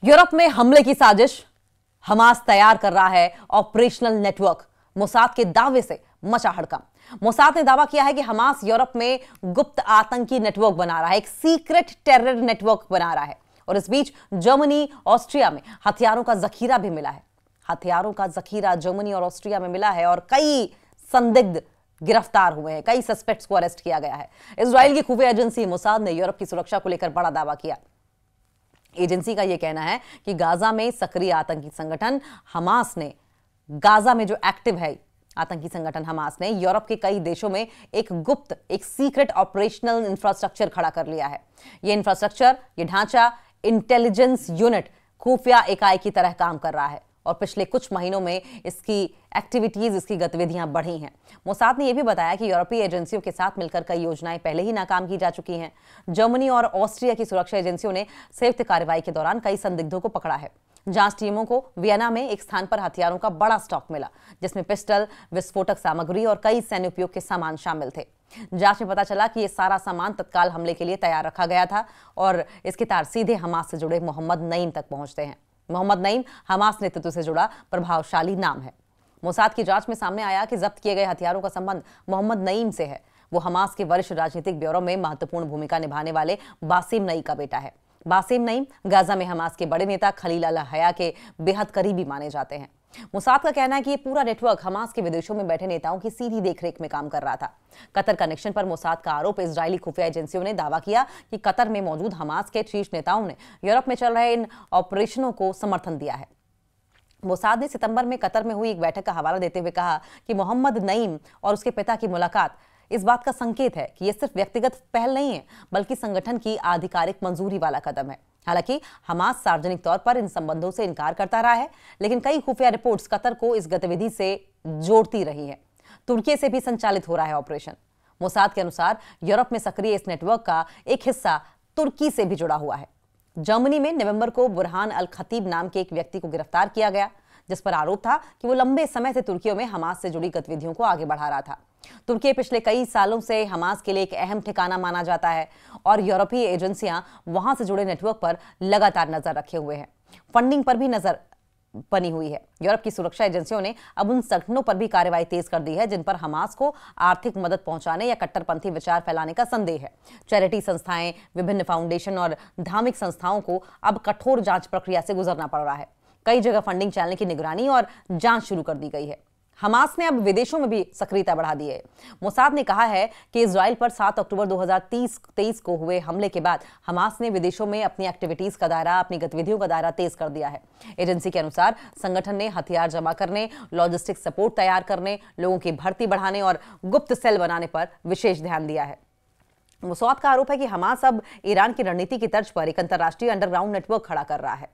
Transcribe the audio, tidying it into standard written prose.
Europe में हमले की साजिश, हमास तैयार कर रहा है ऑपरेशनल नेटवर्क। मोसाद के दावे से मचा हड़कंप। मोसाद ने दावा किया है कि हमास यूरोप में गुप्त आतंकी नेटवर्क बना रहा है, एक सीक्रेट टेरर नेटवर्क बना रहा है। और इस बीच जर्मनी, ऑस्ट्रिया में हथियारों का जखीरा भी मिला है। हथियारों का जखीरा जर्मनी और ऑस्ट्रिया में मिला है और कई संदिग्ध गिरफ्तार हुए हैं, कई सस्पेक्ट्स को अरेस्ट किया गया है। इजराइल की खुफिया एजेंसी मोसाद ने यूरोप की सुरक्षा को लेकर बड़ा दावा किया। एजेंसी का यह कहना है कि गाजा में सक्रिय आतंकी संगठन हमास ने, गाजा में जो एक्टिव है आतंकी संगठन हमास ने यूरोप के कई देशों में एक सीक्रेट ऑपरेशनल इंफ्रास्ट्रक्चर खड़ा कर लिया है। यह इंफ्रास्ट्रक्चर, यह ढांचा इंटेलिजेंस यूनिट, खुफिया इकाई की तरह काम कर रहा है और पिछले कुछ महीनों में इसकी एक्टिविटीज, इसकी गतिविधियां बढ़ी हैं। मोसाद ने यह भी बताया कि यूरोपीय एजेंसियों के साथ मिलकर कई योजनाएं पहले ही नाकाम की जा चुकी हैं। जर्मनी और ऑस्ट्रिया की सुरक्षा एजेंसियों ने संयुक्त कार्रवाई के दौरान कई संदिग्धों को पकड़ा है। जांच टीमों को वियना में एक स्थान पर हथियारों का बड़ा स्टॉक मिला, जिसमें पिस्टल, विस्फोटक सामग्री और कई सैन्य उपयोग के सामान शामिल थे। जांच में पता चला कि यह सारा सामान तत्काल हमले के लिए तैयार रखा गया था और इसके तार सीधे हमास से जुड़े मोहम्मद नईम तक पहुंचते हैं। मोहम्मद नईम हमास नेतृत्व से जुड़ा प्रभावशाली नाम है। मोसाद की जांच में सामने आया कि जब्त किए गए हथियारों का संबंध मोहम्मद नईम से है। वो हमास के वरिष्ठ राजनीतिक ब्यूरो में महत्वपूर्ण भूमिका निभाने वाले बासिम नई का बेटा है। बासिम नईम गाजा में हमास के बड़े नेता खलील अल हया के बेहद करीबी माने जाते हैं। मोसाद का कहना है कि ये पूरा नेटवर्क हमास के विदेशों में बैठे नेताओं की सीधी देखरेख में काम कर रहा था। कतर कनेक्शन पर मोसाद का आरोप। इजरायली खुफिया एजेंसियों ने दावा किया कि कतर में मौजूद हमास के शीर्ष नेताओं ने यूरोप में चल रहे इन ऑपरेशनों को समर्थन दिया है। मोसाद ने सितंबर में कतर में हुई एक बैठक का हवाला देते हुए कहा कि मोहम्मद नईम और उसके पिता की मुलाकात इस बात का संकेत है कि यह सिर्फ व्यक्तिगत पहल नहीं है, बल्कि संगठन की आधिकारिक मंजूरी वाला कदम है। हालांकि हमास सार्वजनिक तौर पर इन संबंधों से इनकार करता रहा है, लेकिन कई खुफिया रिपोर्ट्स कतर को इस गतिविधि से जोड़ती रही हैं। तुर्की से भी संचालित हो रहा है ऑपरेशन। मोसाद के अनुसार यूरोप में सक्रिय इस नेटवर्क का एक हिस्सा तुर्की से भी जुड़ा हुआ है। जर्मनी में नवंबर को बुरहान अल खतीब नाम के एक व्यक्ति को गिरफ्तार किया गया, जिस पर आरोप था कि वो लंबे समय से तुर्की में हमास से जुड़ी गतिविधियों को आगे बढ़ा रहा था। तुर्की पिछले कई सालों से हमास के लिए एक अहम ठिकाना माना जाता है और यूरोपीय एजेंसियां वहां से जुड़े नेटवर्क पर लगातार नजर रखे हुए हैं। फंडिंग पर भी नजर बनी हुई है। यूरोप की सुरक्षा एजेंसियों ने अब उन संगठनों पर भी कार्रवाई तेज कर दी है जिन पर हमास को आर्थिक मदद पहुंचाने या कट्टरपंथी विचार फैलाने का संदेह है। चैरिटी संस्थाएं, विभिन्न फाउंडेशन और धार्मिक संस्थाओं को अब कठोर जांच प्रक्रिया से गुजरना पड़ रहा है। कई जगह फंडिंग चैनल की निगरानी और जांच शुरू कर दी गई है। हमास ने अब विदेशों में भी सक्रियता बढ़ा दी है। मोसाद ने कहा है कि इजराइल पर 7 अक्टूबर 2023 को हुए हमले के बाद हमास ने विदेशों में अपनी एक्टिविटीज का दायरा, अपनी गतिविधियों का दायरा तेज कर दिया है। एजेंसी के अनुसार संगठन ने हथियार जमा करने, लॉजिस्टिक सपोर्ट तैयार करने, लोगों की भर्ती बढ़ाने और गुप्त सेल बनाने पर विशेष ध्यान दिया है। मोसाद का आरोप है कि हमास अब ईरान की रणनीति की तर्ज पर एक अंतर्राष्ट्रीय अंडरग्राउंड नेटवर्क खड़ा कर रहा है।